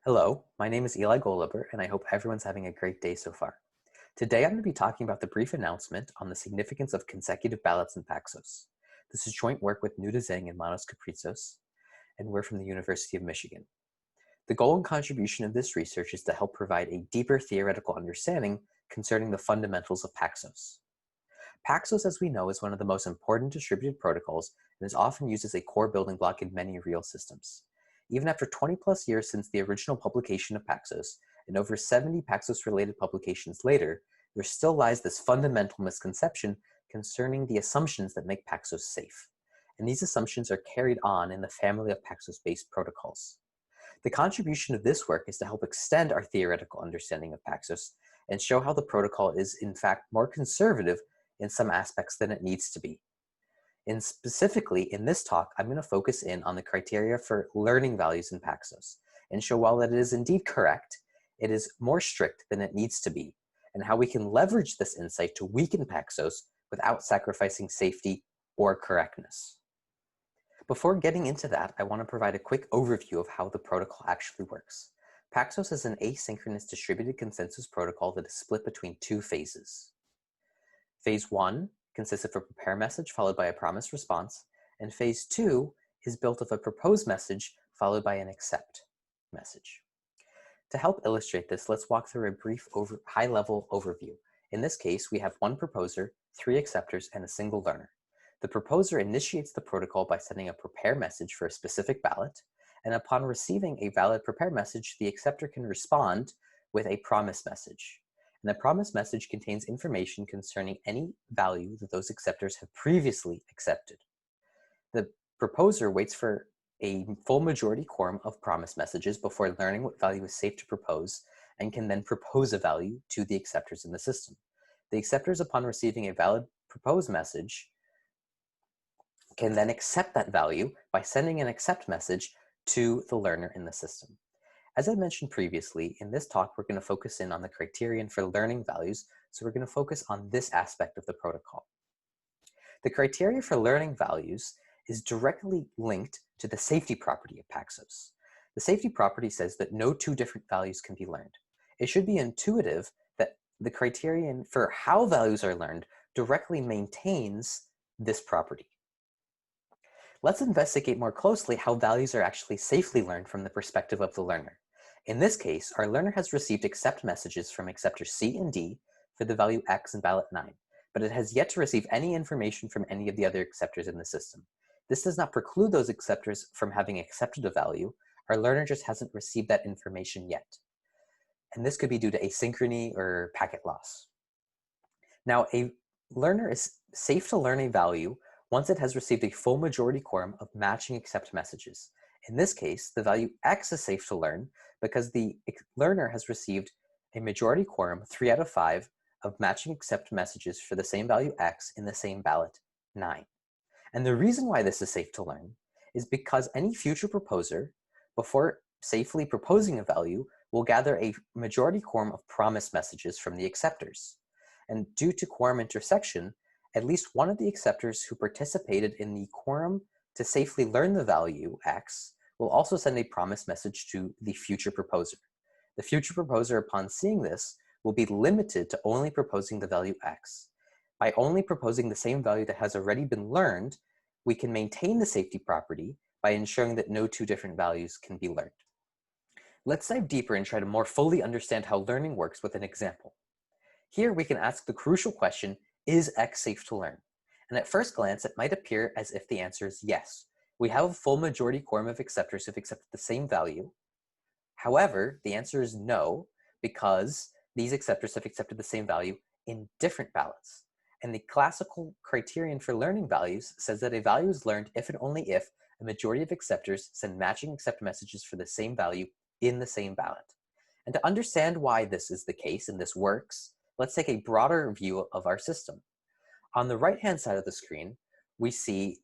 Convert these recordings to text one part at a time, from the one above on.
Hello, my name is Eli Goldweber, and I hope everyone's having a great day so far. Today I'm going to be talking about the brief announcement on the significance of consecutive ballots in Paxos. This is joint work with Nuda, Zhang, and Manos Kapritsos, and we're from the University of Michigan. The goal and contribution of this research is to help provide a deeper theoretical understanding concerning the fundamentals of Paxos. Paxos, as we know, is one of the most important distributed protocols and is often used as a core building block in many real systems. Even after 20 plus years since the original publication of Paxos, and over 70 Paxos-related publications later, there still lies this fundamental misconception concerning the assumptions that make Paxos safe. And these assumptions are carried on in the family of Paxos-based protocols. The contribution of this work is to help extend our theoretical understanding of Paxos and show how the protocol is, in fact, more conservative in some aspects than it needs to be. And specifically, in this talk, I'm going to focus in on the criteria for learning values in Paxos and show while that it is indeed correct, it is more strict than it needs to be, and how we can leverage this insight to weaken Paxos without sacrificing safety or correctness. Before getting into that, I want to provide a quick overview of how the protocol actually works. Paxos is an asynchronous distributed consensus protocol that is split between two phases. Phase 1 consists of a prepare message followed by a promise response, and phase 2 is built of a propose message followed by an accept message. To help illustrate this, let's walk through a brief high-level overview. In this case, we have one proposer, 3 acceptors, and a single learner. The proposer initiates the protocol by sending a prepare message for a specific ballot, and upon receiving a valid prepare message, the acceptor can respond with a promise message. And the promise message contains information concerning any value that those acceptors have previously accepted. The proposer waits for a full majority quorum of promise messages before learning what value is safe to propose, and can then propose a value to the acceptors in the system. The acceptors, upon receiving a valid proposed message, can then accept that value by sending an accept message to the learner in the system. As I mentioned previously, in this talk, we're going to focus in on the criterion for learning values, so we're going to focus on this aspect of the protocol. The criteria for learning values is directly linked to the safety property of Paxos. The safety property says that no two different values can be learned. It should be intuitive that the criterion for how values are learned directly maintains this property. Let's investigate more closely how values are actually safely learned from the perspective of the learner. In this case, our learner has received accept messages from acceptors C and D for the value X in ballot 9, but it has yet to receive any information from any of the other acceptors in the system. This does not preclude those acceptors from having accepted a value. Our learner just hasn't received that information yet. And this could be due to asynchrony or packet loss. Now, a learner is safe to learn a value once it has received a full majority quorum of matching accept messages. In this case, the value X is safe to learn because the learner has received a majority quorum, 3 out of 5, of matching accept messages for the same value X in the same ballot 9. And the reason why this is safe to learn is because any future proposer, before safely proposing a value, will gather a majority quorum of promise messages from the acceptors. And due to quorum intersection, at least one of the acceptors who participated in the quorum to safely learn the value X will also send a promise message to the future proposer. The future proposer, upon seeing this, will be limited to only proposing the value X. By only proposing the same value that has already been learned, we can maintain the safety property by ensuring that no two different values can be learned. Let's dive deeper and try to more fully understand how learning works with an example. Here we can ask the crucial question, is X safe to learn? And at first glance, it might appear as if the answer is yes. We have a full majority quorum of acceptors who've accepted the same value. However, the answer is no, because these acceptors have accepted the same value in different ballots. And the classical criterion for learning values says that a value is learned if and only if a majority of acceptors send matching accept messages for the same value in the same ballot. And to understand why this is the case and this works, let's take a broader view of our system. On the right-hand side of the screen, we see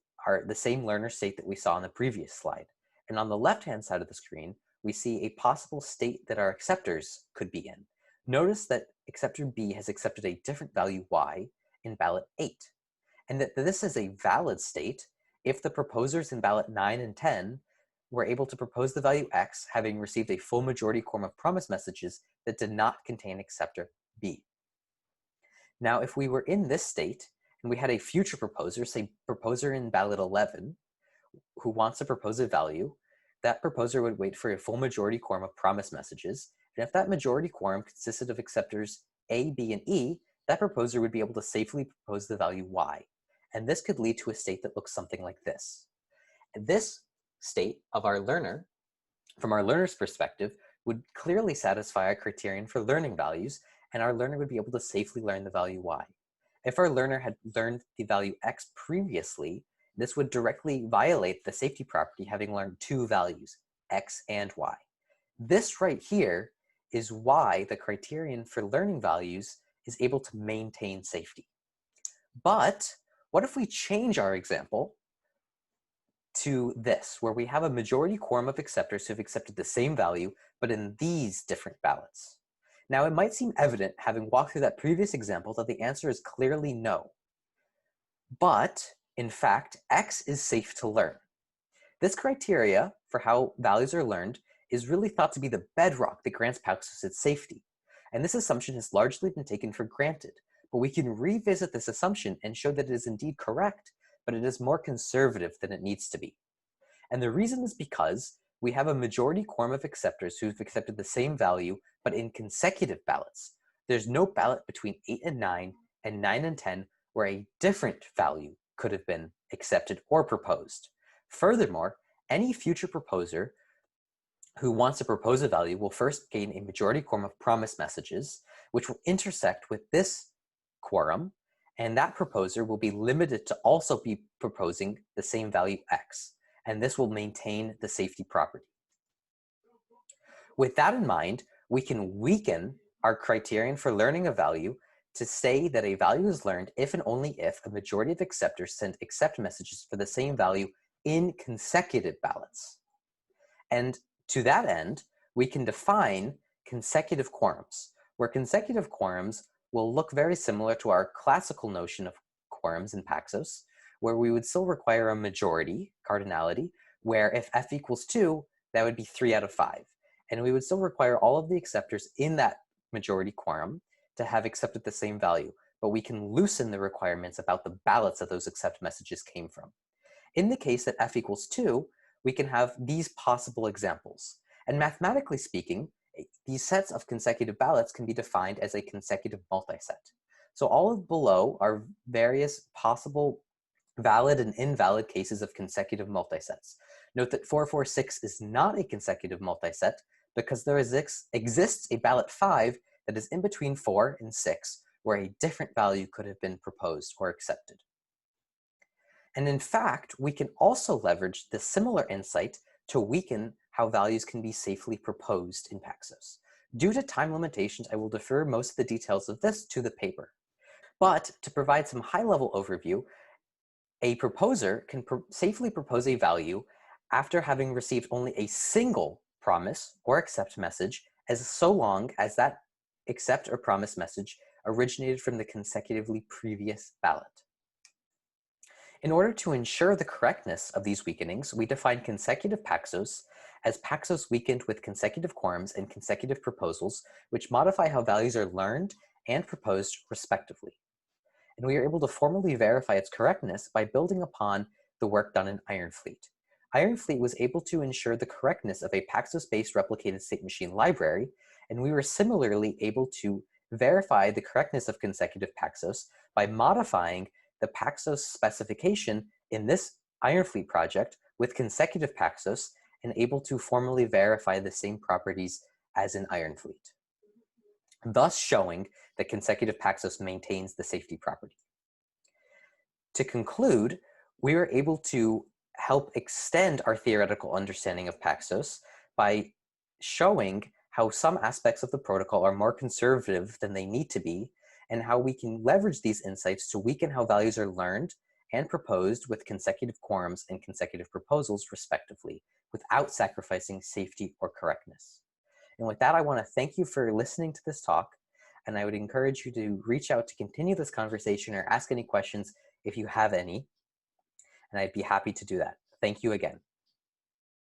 the same learner state that we saw on the previous slide. And on the left-hand side of the screen, we see a possible state that our acceptors could be in. Notice that acceptor B has accepted a different value Y in ballot 8, and that this is a valid state if the proposers in ballot 9 and 10 were able to propose the value x having received a full majority quorum of promise messages that did not contain acceptor b. Now, if we were in this state and we had a future proposer, say proposer in ballot 11, who wants to propose a value, that proposer would wait for a full majority quorum of promise messages. And if that majority quorum consisted of acceptors A, B, and E, that proposer would be able to safely propose the value y. And this could lead to a state that looks something like this. This state of our learner, from our learner's perspective, would clearly satisfy our criterion for learning values, and our learner would be able to safely learn the value y. If our learner had learned the value x previously, this would directly violate the safety property having learned two values, x and y. This right here is why the criterion for learning values is able to maintain safety. But what if we change our example to this, where we have a majority quorum of acceptors who have accepted the same value, but in these different ballots? Now, it might seem evident, having walked through that previous example, that the answer is clearly no. But, in fact, x is safe to learn. This criteria for how values are learned is really thought to be the bedrock that grants Paxos its safety. And this assumption has largely been taken for granted, but we can revisit this assumption and show that it is indeed correct, but it is more conservative than it needs to be. And the reason is because we have a majority quorum of acceptors who've accepted the same value, but in consecutive ballots. There's no ballot between 8 and 9 and 10 where a different value could have been accepted or proposed. Furthermore, any future proposer who wants to propose a value will first gain a majority quorum of promise messages, which will intersect with this quorum, and that proposer will be limited to also be proposing the same value x, and this will maintain the safety property. With that in mind, we can weaken our criterion for learning a value to say that a value is learned if and only if a majority of acceptors send accept messages for the same value in consecutive ballots. And to that end, we can define consecutive quorums, where consecutive quorums will look very similar to our classical notion of quorums in Paxos, where we would still require a majority, cardinality, where if f equals 2, that would be 3 out of 5. And we would still require all of the acceptors in that majority quorum to have accepted the same value, but we can loosen the requirements about the ballots that those accept messages came from. In the case that f equals 2, we can have these possible examples. And mathematically speaking, these sets of consecutive ballots can be defined as a consecutive multiset. So all of below are various possible valid and invalid cases of consecutive multisets. Note that 446 is not a consecutive multiset because there exists a ballot 5 that is in between 4 and 6, where a different value could have been proposed or accepted. And in fact, we can also leverage the similar insight to weaken how values can be safely proposed in Paxos. Due to time limitations, I will defer most of the details of this to the paper. But to provide some high-level overview, a proposer can safely propose a value after having received only a single promise or accept message, as so long as that accept or promise message originated from the consecutively previous ballot. In order to ensure the correctness of these weakenings, we define consecutive Paxos as Paxos weakened with consecutive quorums and consecutive proposals, which modify how values are learned and proposed respectively. And we are able to formally verify its correctness by building upon the work done in Ironfleet. Ironfleet was able to ensure the correctness of a Paxos-based replicated state machine library, and we were similarly able to verify the correctness of consecutive Paxos by modifying the Paxos specification in this Ironfleet project with consecutive Paxos and able to formally verify the same properties as in Ironfleet, thus showing that consecutive Paxos maintains the safety property. To conclude, we were able to help extend our theoretical understanding of Paxos by showing how some aspects of the protocol are more conservative than they need to be, and how we can leverage these insights to weaken how values are learned and proposed with consecutive quorums and consecutive proposals, respectively, without sacrificing safety or correctness. And with that, I want to thank you for listening to this talk, and I would encourage you to reach out to continue this conversation or ask any questions if you have any, and I'd be happy to do that. Thank you again.